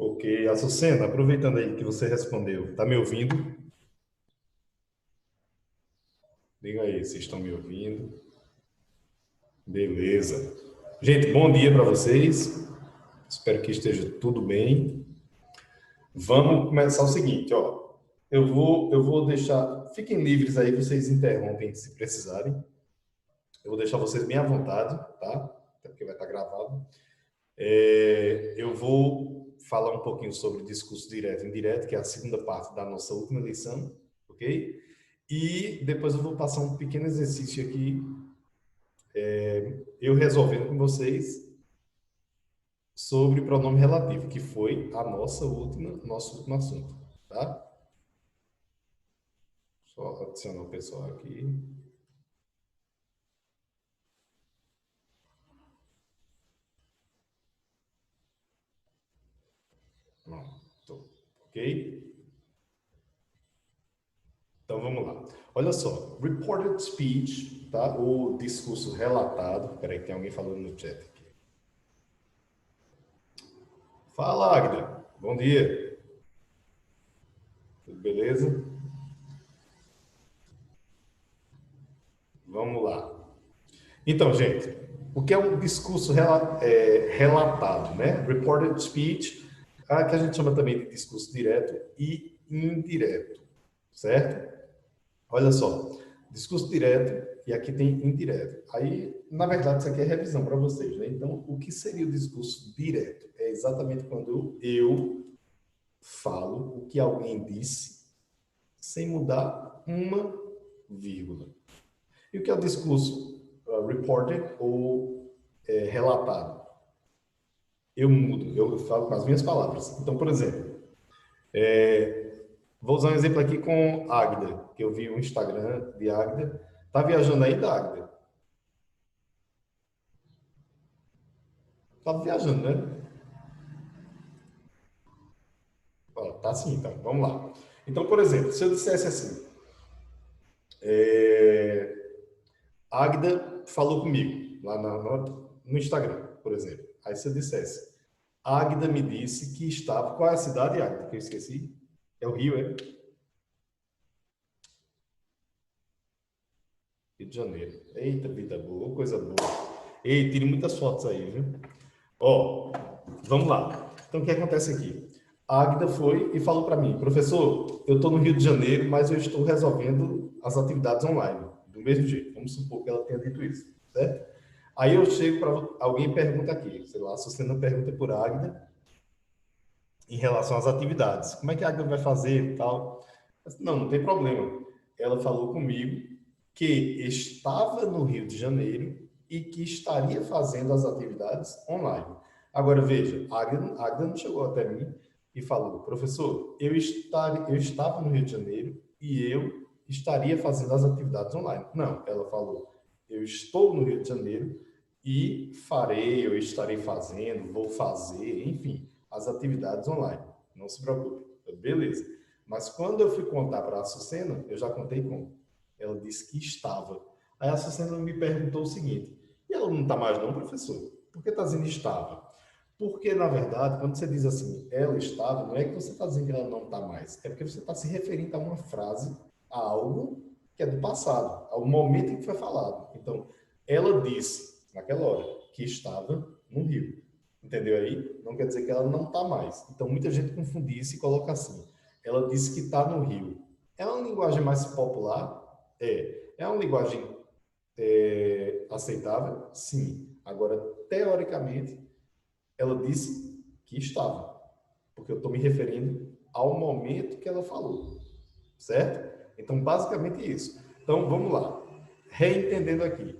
Ok, Açucena, aproveitando aí que você respondeu, tá me ouvindo? Diga aí se estão me ouvindo. Beleza. Gente, bom dia para vocês. Espero que esteja tudo bem. Vamos começar o seguinte, ó. Eu vou deixar, fiquem livres aí, vocês interrompem se precisarem. Eu vou deixar vocês bem à vontade, tá? Até porque vai estar gravado. Eu vou falar um pouquinho sobre discurso direto e indireto, que é a segunda parte da nossa última lição, ok? E depois eu vou passar um pequeno exercício aqui, eu resolvendo com vocês sobre pronome relativo, que foi a nosso último assunto, tá? Só adicionar o pessoal aqui. Pronto, ok? Então vamos lá. Olha só, reported speech, tá? O discurso relatado. Peraí, tem alguém falando no chat aqui. Fala, Agda. Bom dia. Tudo beleza? Vamos lá. Então, gente, o que é um discurso relatado, né? Reported speech, que a gente chama também de discurso direto e indireto, certo? Olha só, discurso direto e aqui tem indireto. Aí, na verdade, isso aqui é revisão para vocês, né? Então, o que seria o discurso direto? É exatamente quando eu falo o que alguém disse sem mudar uma vírgula. E o que é o discurso reported ou relatado? Eu mudo, eu falo com as minhas palavras. Então, por exemplo, vou usar um exemplo aqui com Agda, que eu vi o Instagram de Agda. Tá viajando ainda, Agda? Tá viajando, né? Ó, tá sim, então, vamos lá. Então, por exemplo, se eu dissesse assim, Agda falou comigo, lá no Instagram, por exemplo. Aí se eu dissesse, Agda me disse que estava... Qual é a cidade, Agda, que eu esqueci? É o Rio, é? Rio de Janeiro. Eita, vida boa, coisa boa. Ei, tire muitas fotos aí, viu? Ó, vamos lá. Então, o que acontece aqui? A Agda foi e falou para mim, professor, eu estou no Rio de Janeiro, mas eu estou resolvendo as atividades online, do mesmo jeito. Vamos supor que ela tenha dito isso, certo? Aí eu chego para alguém e pergunta aqui, sei lá, se você não pergunta por Agda em relação às atividades. Como é que a Agda vai fazer e tal? Não, não tem problema. Ela falou comigo que estava no Rio de Janeiro e que estaria fazendo as atividades online. Agora, veja, a Agda não chegou até mim e falou, professor, eu estava no Rio de Janeiro e eu estaria fazendo as atividades online. Não, ela falou, eu estou no Rio de Janeiro e farei, eu estarei fazendo, vou fazer, enfim, as atividades online. Não se preocupe. Beleza. Mas quando eu fui contar para a Açucena, eu já contei como. Ela disse que estava. Aí a Açucena me perguntou o seguinte: e ela não está mais, não, professor? Por que está dizendo estava? Porque, na verdade, quando você diz assim, ela estava, não é que você está dizendo que ela não está mais, é porque você está se referindo a uma frase, a algo que é do passado, ao momento em que foi falado. Então, ela disse, naquela hora, que estava no Rio. Entendeu aí? Não quer dizer que ela não está mais. Então, muita gente confunde isso e coloca assim. Ela disse que está no Rio. É uma linguagem mais popular? É. É uma linguagem aceitável? Sim. Agora, teoricamente, ela disse que estava. Porque eu estou me referindo ao momento que ela falou. Certo? Então, basicamente isso. Então, vamos lá. Reentendendo aqui.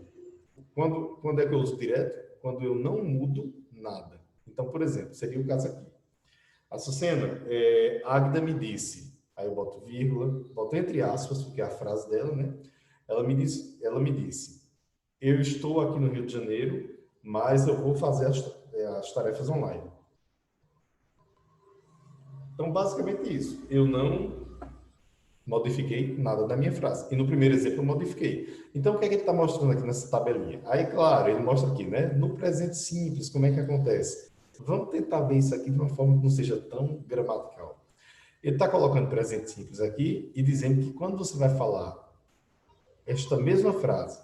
Quando é que eu uso direto? Quando eu não mudo nada. Então, por exemplo, seria o caso aqui. Açucena, Agda me disse, aí eu boto vírgula, boto entre aspas, porque é a frase dela, né? Ela me disse, eu estou aqui no Rio de Janeiro, mas eu vou fazer as tarefas online. Então, basicamente isso. Eu não modifiquei nada da minha frase. E no primeiro exemplo eu modifiquei. Então, o que é que ele está mostrando aqui nessa tabelinha? Aí, claro, ele mostra aqui, né? No presente simples, como é que acontece? Vamos tentar ver isso aqui de uma forma que não seja tão gramatical. Ele está colocando presente simples aqui e dizendo que quando você vai falar esta mesma frase,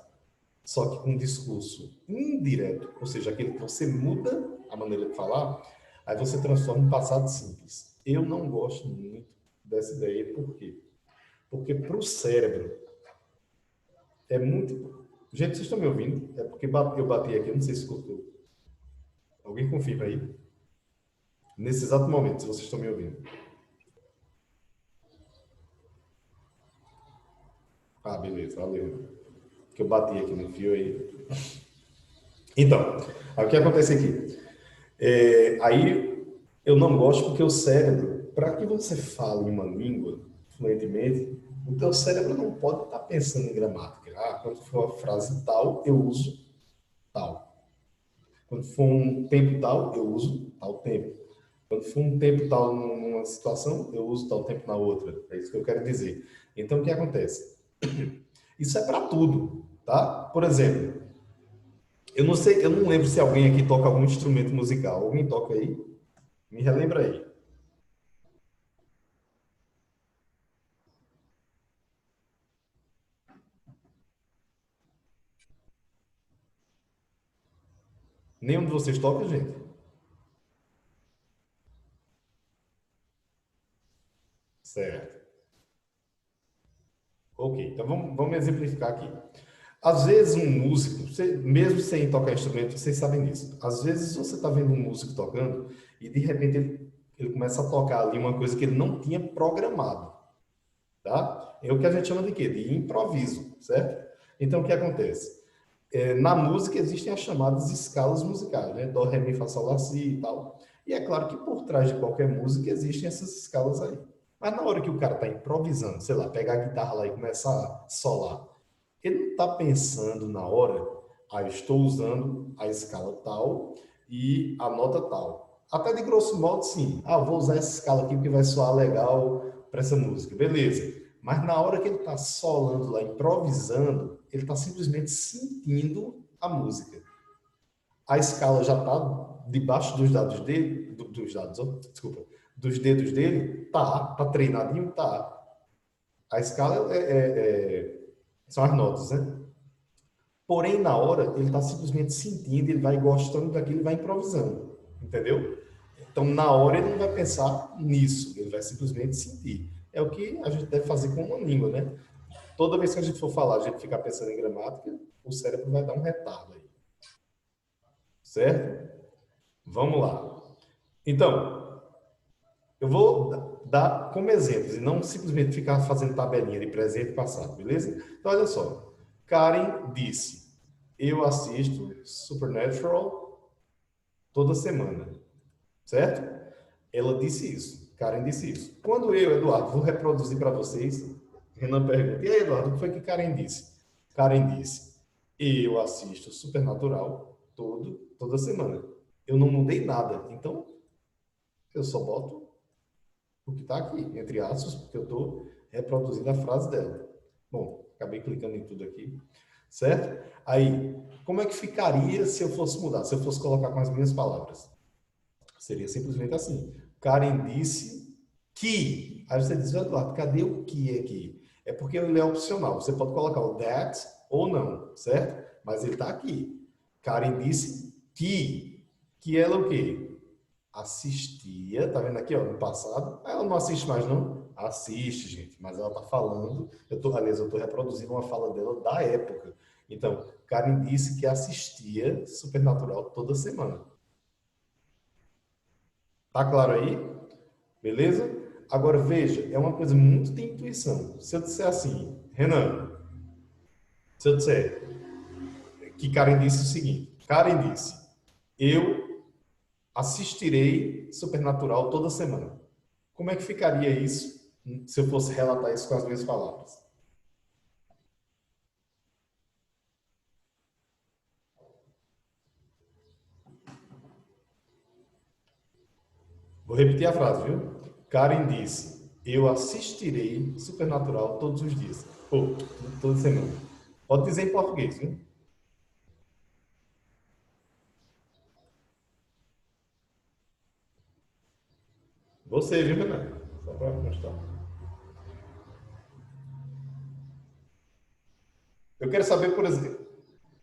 só que com um discurso indireto, ou seja, aquele que você muda a maneira de falar, aí você transforma em passado simples. Eu não gosto muito dessa ideia, por quê? Porque para o cérebro é muito... Gente, vocês estão me ouvindo? É porque eu bati aqui, eu não sei se escutou. Alguém confirma aí? Nesse exato momento, se vocês estão me ouvindo. Ah, beleza, valeu. Que eu bati aqui no fio aí. Então, aí o que acontece aqui? Aí eu não gosto porque o cérebro, para que você fale uma língua fluentemente, o teu cérebro não pode estar pensando em gramática. Ah, quando for a frase tal, eu uso tal. Quando for um tempo tal, eu uso tal tempo. Quando for um tempo tal numa situação, eu uso tal tempo na outra. É isso que eu quero dizer. Então, o que acontece? Isso é para tudo, tá? Por exemplo, eu não sei, eu não lembro se alguém aqui toca algum instrumento musical. Alguém toca aí? Me relembra aí. Nenhum de vocês toca, gente? Certo. Ok, então vamos exemplificar aqui. Às vezes um músico, mesmo sem tocar instrumento, vocês sabem disso. Às vezes você está vendo um músico tocando e de repente ele começa a tocar ali uma coisa que ele não tinha programado, tá? É o que a gente chama de quê? De improviso, certo? Então o que acontece? Na música existem as chamadas escalas musicais, né? Dó, ré, mi, fá, sol, lá, si e tal. E é claro que por trás de qualquer música existem essas escalas aí. Mas na hora que o cara está improvisando, sei lá, pegar a guitarra lá e começar a solar, ele não está pensando na hora, ah, eu estou usando a escala tal e a nota tal. Até de grosso modo, sim. Ah, vou usar essa escala aqui porque vai soar legal para essa música. Beleza. Mas na hora que ele está solando lá, improvisando, ele está simplesmente sentindo a música. A escala já está debaixo dos dados dele, dos dados, oh, desculpa, dos dedos dele, tá treinadinho, tá. A escala são as notas, né? Porém, na hora, ele está simplesmente sentindo, ele vai gostando daquilo, ele vai improvisando, entendeu? Então, na hora, ele não vai pensar nisso, ele vai simplesmente sentir. É o que a gente deve fazer com uma língua, né? Toda vez que a gente for falar, a gente ficar pensando em gramática, o cérebro vai dar um retardo aí, certo? Vamos lá. Então, eu vou dar como exemplos e não simplesmente ficar fazendo tabelinha de presente e passado, beleza? Então, olha só. Karen disse: eu assisto Supernatural toda semana, certo? Ela disse isso. Karen disse isso. Quando eu, Eduardo, vou reproduzir para vocês, Renan pergunta: e aí, Eduardo, o que foi que Karen disse? Karen disse: eu assisto Supernatural toda semana. Eu não mudei nada. Então, eu só boto o que está aqui, entre aspas, porque eu estou reproduzindo a frase dela. Bom, acabei clicando em tudo aqui, certo? Aí, como é que ficaria se eu fosse mudar, se eu fosse colocar com as minhas palavras? Seria simplesmente assim. Karen disse que. Aí você diz, Eduardo, cadê o que aqui? É porque ele é opcional. Você pode colocar o that ou não, certo? Mas ele está aqui. Karen disse que ela o quê? Assistia, tá vendo aqui, ó, no passado. Ela não assiste mais, não? Assiste, gente, mas ela tá falando. Aliás, eu tô reproduzindo uma fala dela da época. Então, Karen disse que assistia Supernatural toda semana. Tá claro aí? Beleza? Agora veja, é uma coisa muito de intuição. Se eu disser assim, Renan, se eu disser que Karen disse o seguinte: Karen disse, eu assistirei Supernatural toda semana. Como é que ficaria isso se eu fosse relatar isso com as minhas palavras? Vou repetir a frase, viu? Karen disse: eu assistirei Supernatural todos os dias. Ou toda semana. Pode dizer em português, viu? Você, viu, Renan? Só para mostrar. Eu quero saber, por exemplo,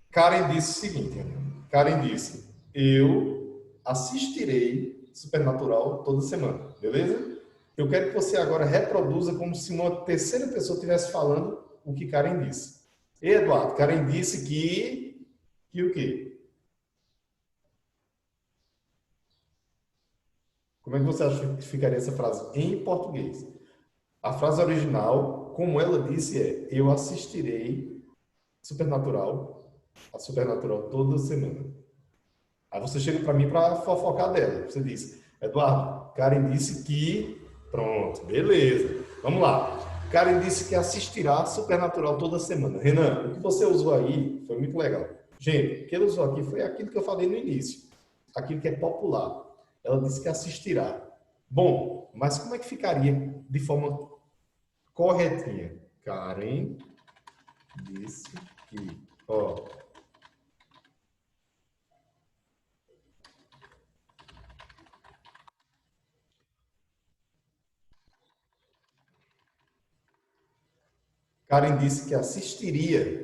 Karen disse o seguinte, Renan. Karen disse, eu assistirei Supernatural toda semana, beleza? Eu quero que você agora reproduza como se uma terceira pessoa estivesse falando o que Karen disse. Eduardo, Karen disse que o quê? Como é que você acha que ficaria essa frase em português? A frase original, como ela disse, é: eu assistirei Supernatural, a Supernatural toda semana. Aí você chega para mim para fofocar dela. Você diz: Eduardo, Karen disse que. Pronto, beleza. Vamos lá. Karen disse que assistirá Supernatural toda semana. Renan, o que você usou aí foi muito legal. Gente, o que ele usou aqui foi aquilo que eu falei no início, aquilo que é popular. Ela disse que assistirá. Bom, mas como é que ficaria de forma corretinha? Karen disse que. Ó, Karen disse que assistiria.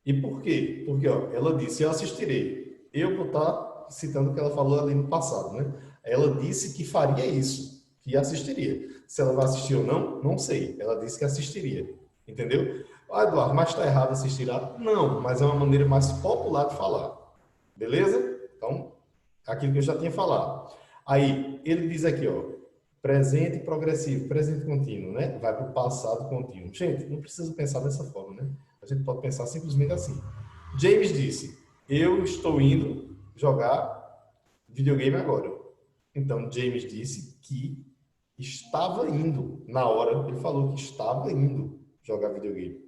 E por quê? Porque ó, ela disse, eu assistirei. Eu vou estar citando o que ela falou ali no passado, né? Ela disse que faria isso, que assistiria. Se ela vai assistir ou não, não sei. Ela disse que assistiria. Entendeu? Ah, Eduardo, mas está errado assistirá? Não, mas é uma maneira mais popular de falar. Beleza? Então, aquilo que eu já tinha falado. Aí, ele diz aqui, ó, presente progressivo, presente contínuo, né? Vai para o passado contínuo. Gente, não precisa pensar dessa forma, né? A gente pode pensar simplesmente assim. James disse, eu estou indo jogar videogame agora. Então, James disse que estava indo na hora. Ele falou que estava indo jogar videogame.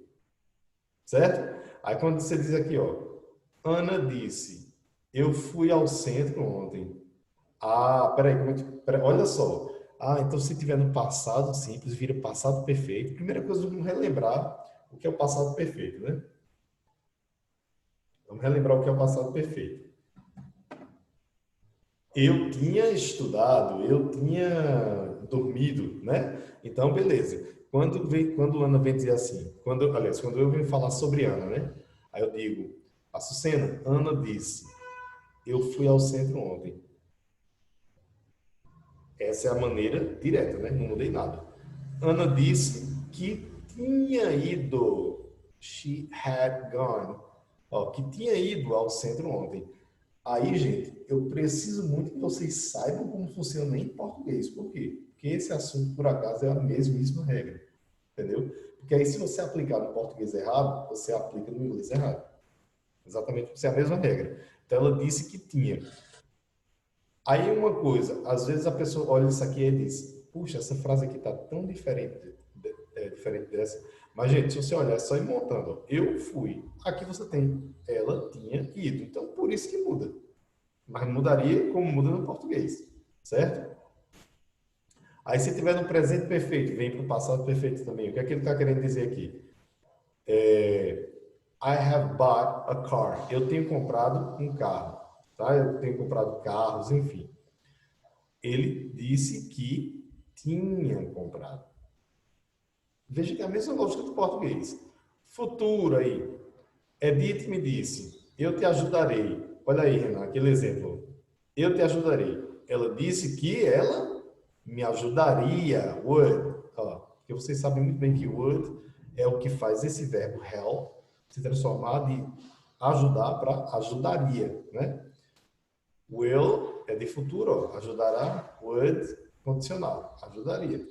Certo? Aí, quando você diz aqui, ó, Ana disse, eu fui ao centro ontem. Ah, peraí, olha só. Ah, então se tiver no passado simples, vira passado perfeito. Primeira coisa, vamos relembrar o que é o passado perfeito, né? Vamos relembrar o que é o passado perfeito. Eu tinha estudado, eu tinha dormido, né? Então, beleza. Quando Ana vem dizer assim, quando eu venho falar sobre Ana, né? Aí eu digo, Açucena, Ana disse, eu fui ao centro ontem. Essa é a maneira direta, né? Não mudei nada. Ana disse que tinha ido, she had gone, ó, que tinha ido ao centro ontem. Aí, gente, eu preciso muito que vocês saibam como funciona em português. Por quê? Porque esse assunto, por acaso, é a mesmíssima regra. Entendeu? Porque aí, se você aplicar no português errado, você aplica no inglês errado. Exatamente porque é a mesma regra. Então, ela disse que tinha. Aí uma coisa, às vezes a pessoa olha isso aqui e diz, puxa, essa frase aqui está tão diferente, diferente dessa. Mas, gente, se você olhar, é só ir montando. Ó. Eu fui. Aqui você tem, ela tinha ido. Então, por isso que muda. Mas mudaria como muda no português, certo? Aí, se tiver no presente perfeito, vem para o passado perfeito também. O que é que ele está querendo dizer aqui? I have bought a car. Eu tenho comprado um carro, tá? Eu tenho comprado carros, enfim. Ele disse que tinha comprado. Veja que é a mesma lógica do português. Futuro aí. Edith me disse, eu te ajudarei. Olha aí, Renan, aquele exemplo. Eu te ajudarei. Ela disse que ela me ajudaria. Would. Ó, porque vocês sabem muito bem que would é o que faz esse verbo help se transformar de ajudar para ajudaria, né? Will é de futuro, ó. Ajudará. Would, condicional. Ajudaria.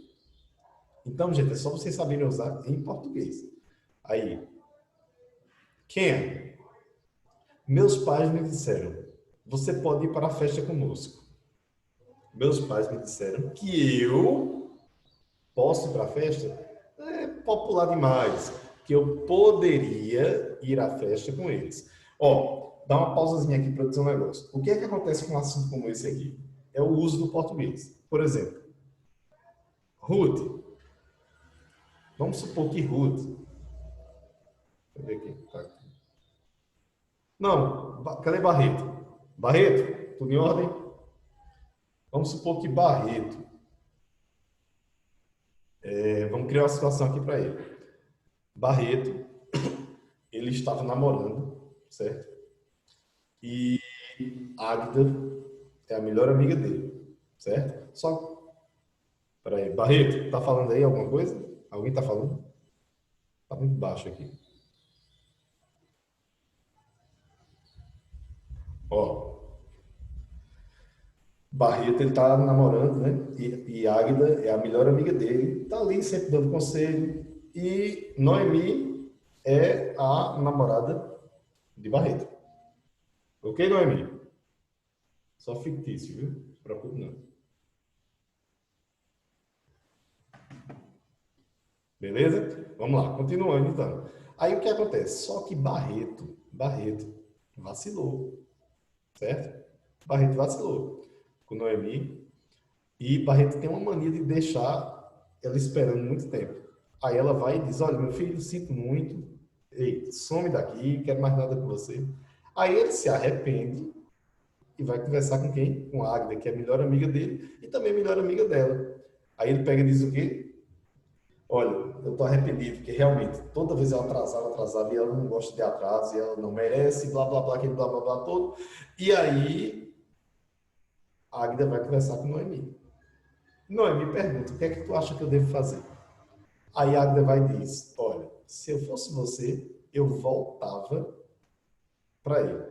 Então, gente, é só vocês saberem usar em português. Aí, Ken, meus pais me disseram, você pode ir para a festa conosco. Meus pais me disseram que eu posso ir para a festa. É popular demais. Que eu poderia ir à festa com eles. Ó, dá uma pausazinha aqui para dizer um negócio. O que é que acontece com um assunto como esse aqui? É o uso do português. Por exemplo, Ruth. Vamos supor que Ruth. Deixa eu ver aqui. Tá aqui. Não, cadê Barreto? Barreto, tudo em ordem? Vamos supor que Barreto. Vamos criar uma situação aqui para ele. Barreto, ele estava namorando, certo? E Águida é a melhor amiga dele, certo? Só, peraí, Barreto, tá falando aí alguma coisa? Alguém tá falando? Tá muito baixo aqui. Ó, Barreto, ele tá namorando, né? E Águida é a melhor amiga dele, tá ali sempre dando conselho. E Noemi é a namorada de Barreto. Ok, Noemi? Só fictício, viu? Não se preocupe não. Beleza? Vamos lá, continuando então. Aí o que acontece? Só que Barreto vacilou, certo? Barreto vacilou com Noemi e Barreto tem uma mania de deixar ela esperando muito tempo. Aí ela vai e diz: Olha, meu filho, sinto muito, ei, some daqui, quero mais nada com você. Aí ele se arrepende e vai conversar com quem? Com a Águida, que é a melhor amiga dele e também a melhor amiga dela. Aí ele pega e diz o quê? Olha, eu estou arrependido, porque realmente toda vez ela atrasava, e ela não gosta de atraso, e ela não merece, blá blá blá, aquele blá blá blá todo. E aí a Águida vai conversar com Noemi. Noemi pergunta: o que é que tu acha que eu devo fazer? Aí a Águida vai e diz: Olha, se eu fosse você, eu voltava para ele.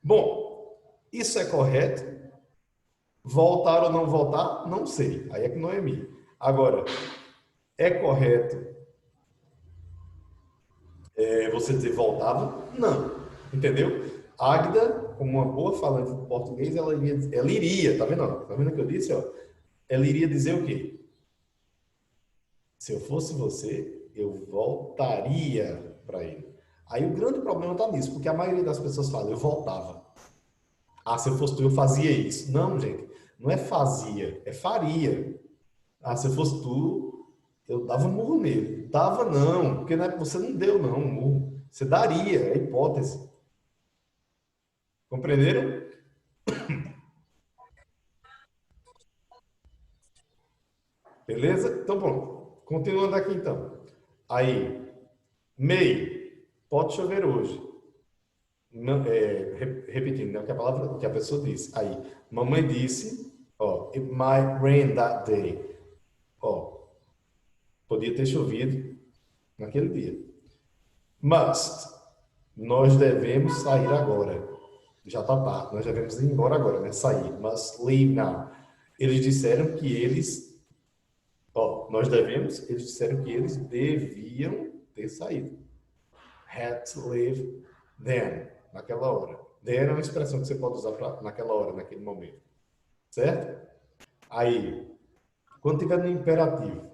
Bom, isso é correto? Voltar ou não voltar? Não sei. Aí é que Noemi. Agora, é correto você dizer voltava? Não. Entendeu? Águida, como uma boa falante de português, ela iria, tá vendo? Tá vendo o que eu disse? Ó? Ela iria dizer o quê? Se eu fosse você, eu voltaria para ele. Aí o grande problema está nisso, porque a maioria das pessoas fala, eu voltava. Ah, se eu fosse tu, eu fazia isso. Não, gente, não é fazia, é faria. Ah, se eu fosse tu, eu dava um murro nele. Dava não, porque não é, você não deu não um murro. Você daria, é hipótese. Compreenderam? Beleza? Então, pronto. Continuando aqui, então. Aí, May, pode chover hoje. Não, repetindo, né, o que a palavra, o que a pessoa disse. Aí, mamãe disse, ó, it might rain that day. Ó, podia ter chovido naquele dia. Must, nós devemos sair agora. Já está tarde, nós devemos ir embora agora, né? Sair. Must leave now. Eles disseram que eles disseram que eles deviam ter saído. Had to leave then, naquela hora. Then é uma expressão que você pode usar naquela hora, naquele momento. Certo? Aí, quando tiver no imperativo,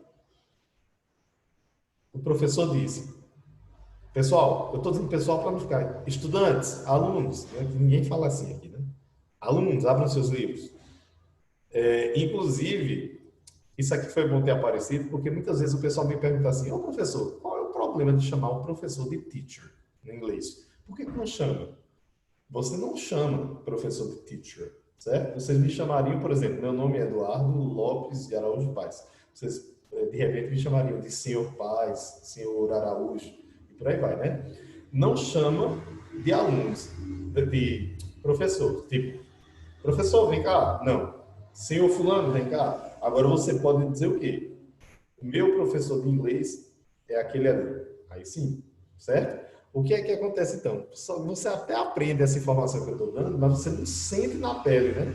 o professor disse: Pessoal, eu estou dizendo pessoal para não ficar. Estudantes, alunos, né, que ninguém fala assim aqui, né? Alunos, abram seus livros. Inclusive, isso aqui foi bom ter aparecido, porque muitas vezes o pessoal me pergunta assim: Ô professor, qual é o problema de chamar o professor de teacher no inglês? Por que não chama? Você não chama professor de teacher, certo? Vocês me chamariam, por exemplo, meu nome é Eduardo Lopes de Araújo Paz. Vocês, de repente, me chamariam de senhor Paz, senhor Araújo, e por aí vai, né? Não chama de alunos, de professor. Tipo, professor, vem cá. Não. Senhor fulano, vem cá. Agora você pode dizer o quê? O meu professor de inglês é aquele ali. Aí sim, certo? O que é que acontece então? Você até aprende essa informação que eu estou dando, mas você não sente na pele, né?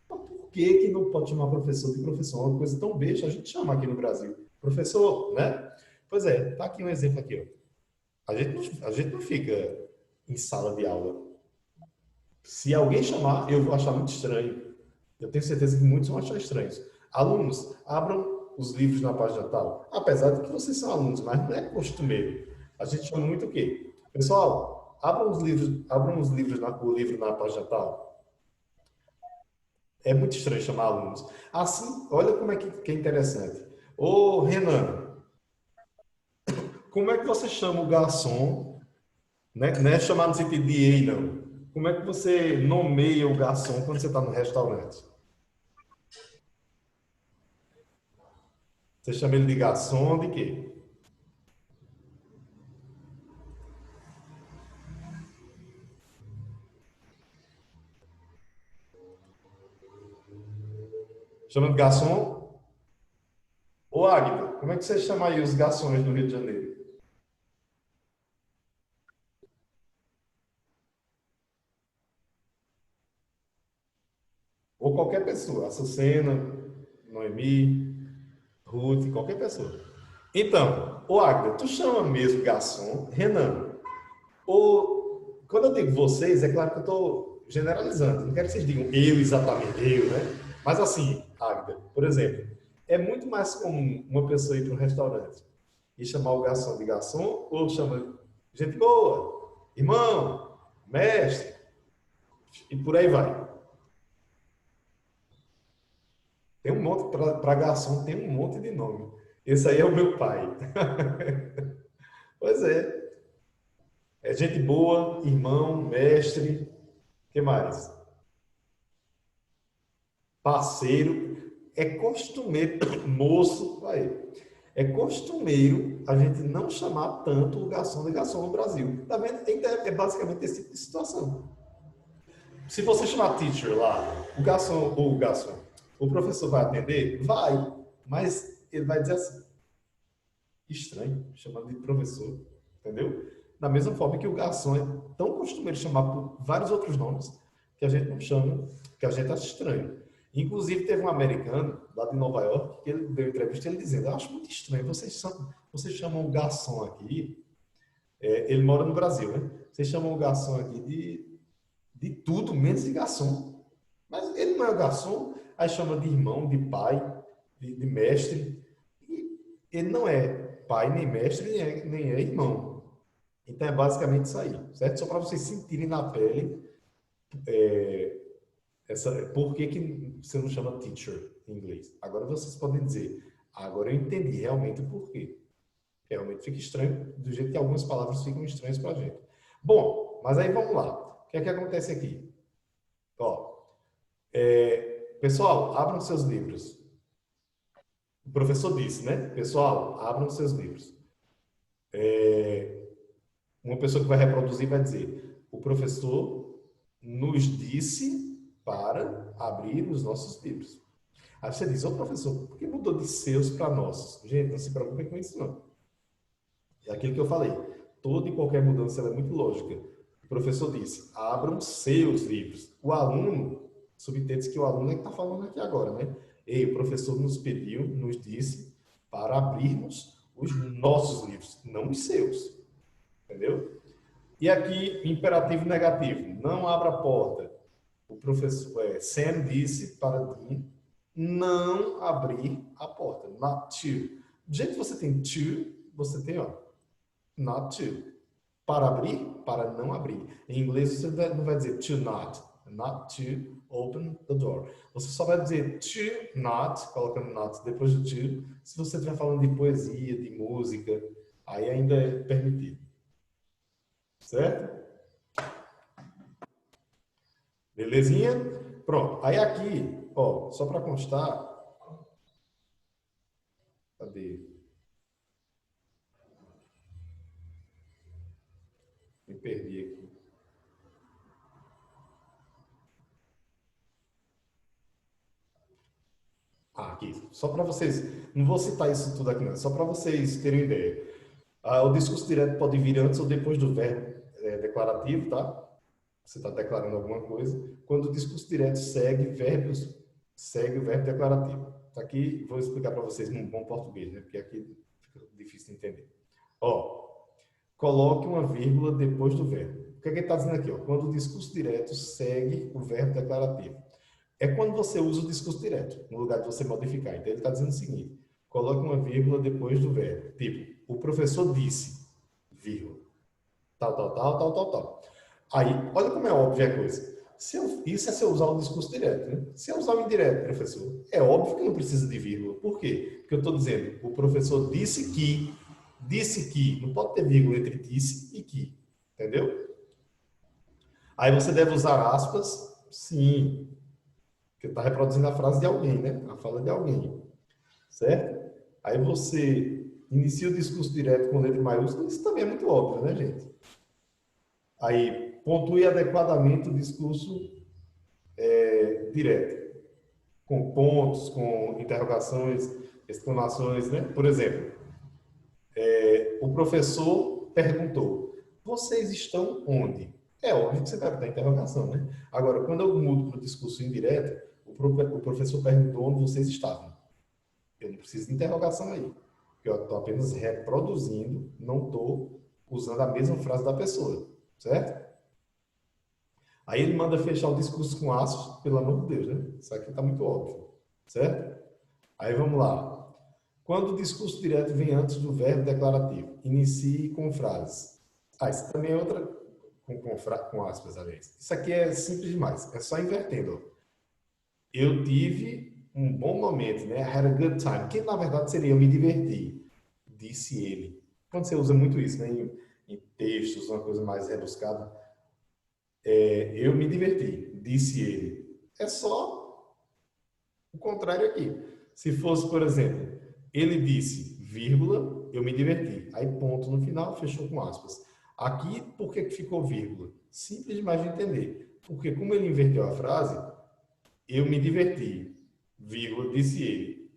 Então, por que que não pode chamar professor de professor? Uma coisa tão besta, a gente chama aqui no Brasil. Professor, né? Pois é, tá aqui um exemplo aqui, ó. A gente não fica em sala de aula. Se alguém chamar, eu vou achar muito estranho. Eu tenho certeza que muitos vão achar estranhos. Alunos, abram os livros na página tal. Apesar de que vocês são alunos, mas não é costumeiro. A gente chama muito o quê? Pessoal, o livro na página tal. É muito estranho chamar alunos. Assim, olha como é que é interessante. Ô, Renan, como é que você chama o garçom, né? Não é chamar no sentido de ei, não. Como é que você nomeia o garçom quando você está no restaurante? Você chama ele de garçom de quê? Chama de garçom? Ô, Águida, como é que você chama aí os garçons do Rio de Janeiro? Ou qualquer pessoa, Açucena, Noemi, Ruth, qualquer pessoa. Então, ô Águida, tu chama mesmo garçom, Renan? Ou, quando eu digo vocês, é claro que eu estou generalizando, não quero que vocês digam eu exatamente, eu, né? Mas assim, Águida, por exemplo, é muito mais comum uma pessoa ir para um restaurante e chamar o garçom de garçom, ou chama gente boa, irmão, mestre, e por aí vai. Tem um monte, para garçom tem um monte de nome. Esse aí é o meu pai. Pois é. É gente boa, irmão, mestre, que mais? Parceiro. É costumeiro, moço, aí. É costumeiro a gente não chamar tanto o garçom de garçom no Brasil. Tá vendo? Então, é basicamente esse tipo de situação. Se você chamar teacher lá, o professor vai atender? Vai, mas ele vai dizer assim, estranho, chamando de professor, entendeu? Da mesma forma que o garçom é tão costumeiro chamar por vários outros nomes que a gente não chama, que a gente acha estranho. Inclusive, teve um americano lá de Nova York que ele deu entrevista ele dizendo: eu acho muito estranho, vocês chamam o garçom aqui, ele mora no Brasil, né? Vocês chamam o garçom aqui de tudo menos de garçom. Mas ele não é garçom, aí chama de irmão, de pai, de mestre. E ele não é pai, nem mestre, nem é irmão. Então é basicamente isso aí, certo? Só para vocês sentirem na pele por que, que você não chama teacher em inglês. Agora vocês podem dizer, agora eu entendi realmente o porquê. Realmente fica estranho, do jeito que algumas palavras ficam estranhas para a gente. Bom, mas aí vamos lá. O que é que acontece aqui? Ó, pessoal, abram seus livros. O professor disse, né? Pessoal, abram seus livros. Uma pessoa que vai reproduzir vai dizer: o professor nos disse para abrir os nossos livros. Aí você diz: ô professor, por que mudou de seus para nossos? Gente, não se preocupe com isso, não. É aquilo que eu falei. Toda e qualquer mudança é muito lógica. O professor disse: abram seus livros. O aluno, subentende-se que o aluno é que está falando aqui agora, né? Ei, o professor nos pediu, nos disse para abrirmos os nossos livros, não os seus. Entendeu? E aqui, imperativo negativo. Não abra a porta. O professor Sam disse para Dean não abrir a porta. Not to. Do jeito que você tem to, você tem ó, not to. Para abrir, para não abrir. Em inglês você não vai dizer to not. Not to open the door. Você só vai dizer to not, colocando not depois do to, se você estiver falando de poesia, de música, aí ainda é permitido. Certo? Belezinha? Pronto. Aí aqui, ó, só para constar, cadê? Me perdi aqui. Ah, aqui. Só para vocês, não vou citar isso tudo aqui, não. Só para vocês terem ideia. O discurso direto pode vir antes ou depois do verbo declarativo, tá? Você está declarando alguma coisa. Quando o discurso direto segue o verbo declarativo. Tá aqui, vou explicar para vocês num bom português, né? Porque aqui fica difícil de entender. Ó, coloque uma vírgula depois do verbo. O que é que ele está dizendo aqui? Ó? Quando o discurso direto segue o verbo declarativo. É quando você usa o discurso direto, no lugar de você modificar. Então, ele está dizendo o seguinte: coloque uma vírgula depois do verbo. Tipo, o professor disse, vírgula, tal, tal, tal, tal, tal, tal. Aí, olha como é óbvia a coisa. Isso é se eu usar o discurso direto, né? Se eu usar o indireto, professor, é óbvio que não precisa de vírgula. Por quê? Porque eu estou dizendo, o professor disse que, não pode ter vírgula entre disse e que, entendeu? Aí você deve usar aspas, sim, porque está reproduzindo a frase de alguém, né? A fala de alguém, certo? Aí você inicia o discurso direto com letra maiúscula, isso também é muito óbvio, né, gente? Aí, pontue adequadamente o discurso direto, com pontos, com interrogações, exclamações, né? Por exemplo, o professor perguntou: vocês estão onde? É óbvio que você vai dar interrogação, né? Agora, quando eu mudo para o discurso indireto, o professor perguntou onde vocês estavam. Eu não preciso de interrogação aí. Porque eu estou apenas reproduzindo, não estou usando a mesma frase da pessoa. Certo? Aí ele manda fechar o discurso com aspas, pelo amor de Deus, né? Isso aqui está muito óbvio. Certo? Aí vamos lá. Quando o discurso direto vem antes do verbo declarativo, inicie com frases. Ah, isso também é outra com aspas, aliás. Isso aqui é simples demais. É só invertendo. Eu tive um bom momento, né? I had a good time. Que na verdade seria eu me diverti, disse ele. Quando você usa muito isso, né? Em textos, uma coisa mais rebuscada. Eu me diverti, disse ele. É só o contrário aqui. Se fosse, por exemplo, ele disse, vírgula, eu me diverti. Aí ponto no final, fechou com aspas. Aqui, por que ficou vírgula? Simples demais de entender. Porque como ele inverteu a frase, eu me diverti, vírgula, disse ele.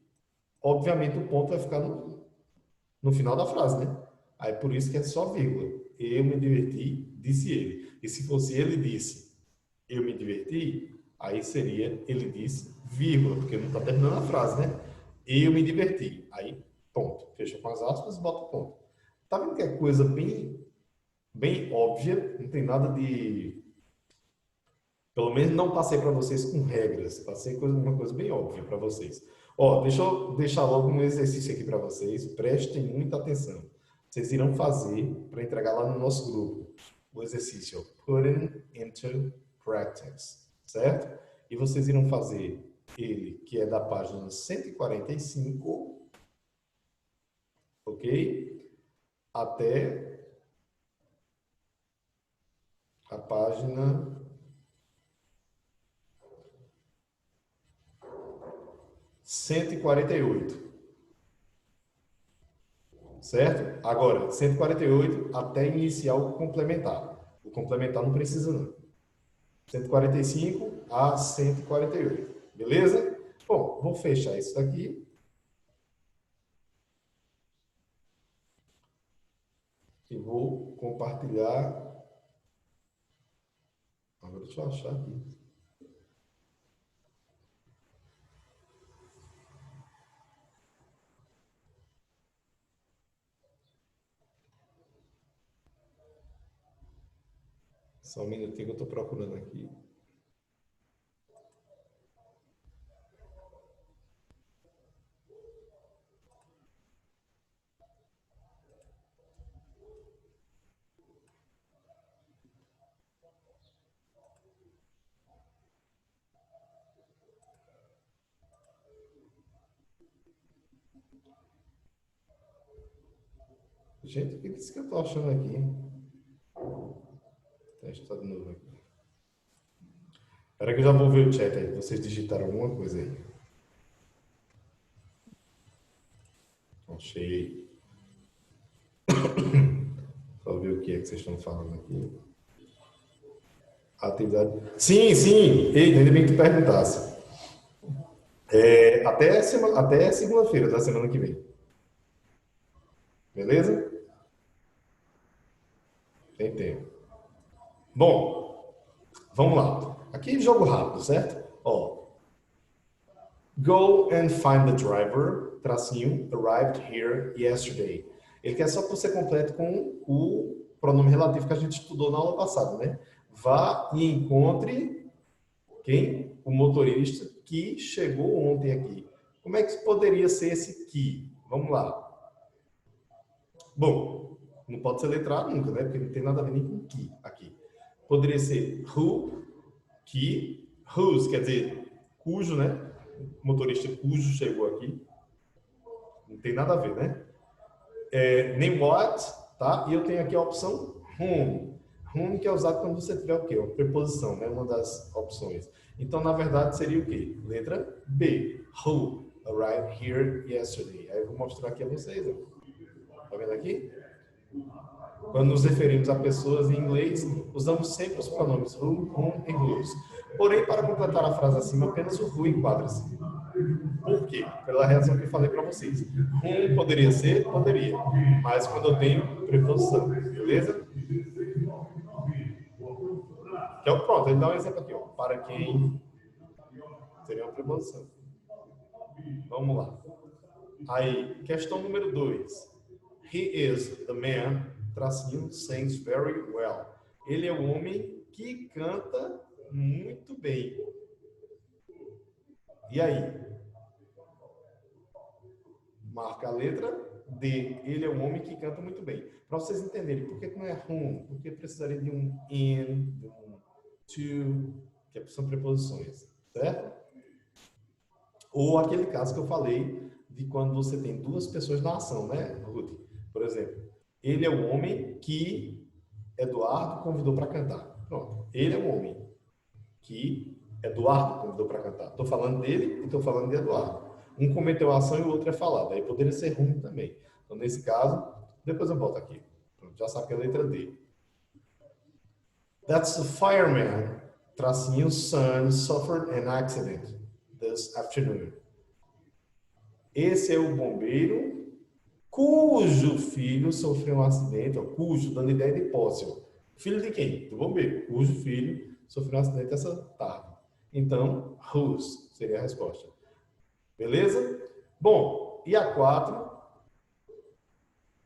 Obviamente o ponto vai ficar no final da frase, né? Aí por isso que é só vírgula. Eu me diverti, disse ele. E se fosse ele disse, eu me diverti, aí seria ele disse, vírgula, porque não está terminando a frase, né? Eu me diverti. Aí, ponto. Fecha com as aspas e bota ponto. Tá vendo que é coisa bem óbvia, não tem nada de... Pelo menos não passei para vocês com regras, passei uma coisa bem óbvia para vocês. Ó, deixa eu deixar logo um exercício aqui para vocês, prestem muita atenção. Vocês irão fazer para entregar lá no nosso grupo o exercício Putting into Practice, certo? E vocês irão fazer ele, que é da página 145, ok? Até a página 148, certo? Agora, 148 até iniciar o complementar. O complementar não precisa não. 145 a 148, beleza? Bom, vou fechar isso daqui. E vou compartilhar. Agora deixa eu achar aqui. Só um minutinho que eu estou procurando aqui. Gente, o que é isso que eu estou achando aqui? Testar de novo aqui. Espera que eu já vou ver o chat aí. Vocês digitaram alguma coisa aí. Achei. Só ver o que é que vocês estão falando aqui. Atividade. Sim, sim. Eita, ainda bem que tu perguntasse. Até segunda-feira da semana que vem. Beleza? Tem tempo. Bom, vamos lá. Aqui jogo rápido, certo? Ó. Go and find the driver, tracinho, arrived here yesterday. Ele quer só que você complete com o pronome relativo que a gente estudou na aula passada, né? Vá e encontre quem? O motorista que chegou ontem aqui. Como é que poderia ser esse que? Vamos lá. Bom, não pode ser letrado nunca, né? Porque não tem nada a ver nem com que aqui. Poderia ser who, que, whose, quer dizer, cujo, né? Motorista cujo chegou aqui. Não tem nada a ver, né? Nem what, tá? E eu tenho aqui a opção whom. Whom que é usado quando você tiver o quê? Uma preposição, né? Uma das opções. Então, na verdade, seria o quê? Letra B. Who. arrived here yesterday. Aí eu vou mostrar aqui a vocês. Ó. Tá vendo aqui? Quando nos referimos a pessoas em inglês, usamos sempre os pronomes who, whom e whose. Porém, para completar a frase acima, apenas o who enquadra-se. Por quê? Pela razão que eu falei para vocês. Whom poderia ser? Poderia. Mas quando eu tenho preposição. Beleza? Que é o pronto. Ele dá um exemplo aqui. Ó. Para quem seria uma preposição. Vamos lá. Aí, questão número 2. He is the man, tracinho, sings very well. Ele é o homem que canta muito bem. E aí? Marca a letra D. Ele é um homem que canta muito bem. Para vocês entenderem, por que não é whom? Porque precisaria de um in, de um to, que são preposições, certo? Ou aquele caso que eu falei de quando você tem duas pessoas na ação, né, Ruth? Por exemplo, ele é o homem que Eduardo convidou para cantar. Pronto. Ele é o homem que Eduardo convidou para cantar. Estou falando dele e estou falando de Eduardo. Um cometeu a ação e o outro é falado. Aí poderia ser ruim também. Então, nesse caso, depois eu volto aqui. Pronto, já sabe que é a letra D. That's the fireman, tracinho, son, suffered an accident this afternoon. Esse é o bombeiro cujo filho sofreu um acidente, ó, cujo, dando ideia de posse. Ó. Filho de quem? Do bombeiro. Cujo filho sofreu um acidente essa tarde. Então, whose seria a resposta. Beleza? Bom, e a 4?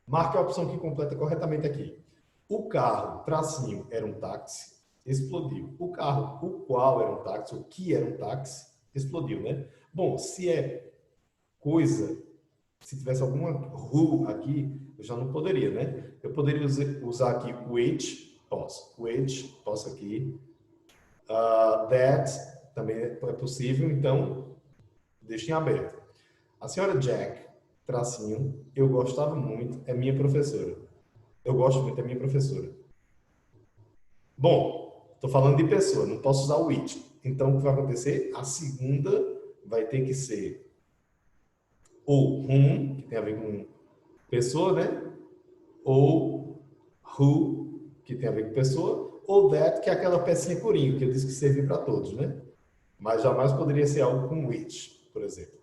Marque a opção que completa corretamente aqui. O carro, tracinho, era um táxi, explodiu. O carro, o qual era um táxi, o que era um táxi, explodiu, né? Bom, se é coisa, se tivesse alguma who aqui, eu já não poderia, né? Eu poderia usar aqui which, posso aqui. That também é possível, então deixem aberto. A senhora Jack, tracinho, eu gostava muito, é minha professora. Eu gosto muito, é minha professora. Bom, estou falando de pessoa, não posso usar o which. Então, o que vai acontecer? A segunda vai ter que ser ou whom, que tem a ver com pessoa, né? Ou who, que tem a ver com pessoa, ou that, que é aquela pecinha corinho, que eu disse que serve para todos, né? Mas jamais poderia ser algo com which, por exemplo.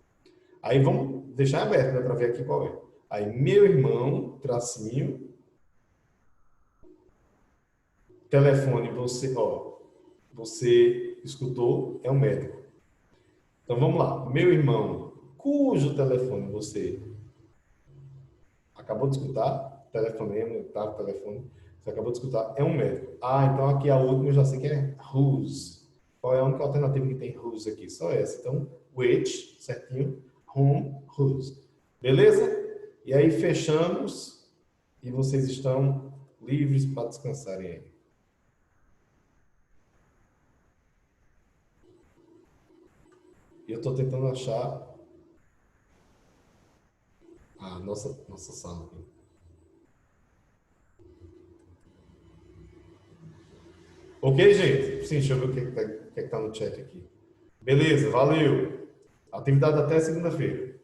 Aí vamos deixar aberto, né, para ver aqui qual é. Aí, meu irmão, tracinho, telefone, você escutou, é um médico. Então, vamos lá. Meu irmão, cujo telefone você acabou de escutar, telefonema, tá, telefone, você acabou de escutar, é um médico. Ah, então aqui a última eu já sei que é whose. Qual é a única alternativa que tem whose aqui? Só essa. Então, which, certinho, whom, whose. Beleza? E aí fechamos e vocês estão livres para descansarem aí. E eu estou tentando achar a nossa sala aqui. Ok, gente? Sim, deixa eu ver o que está no chat aqui. Beleza, valeu. Atividade até segunda-feira.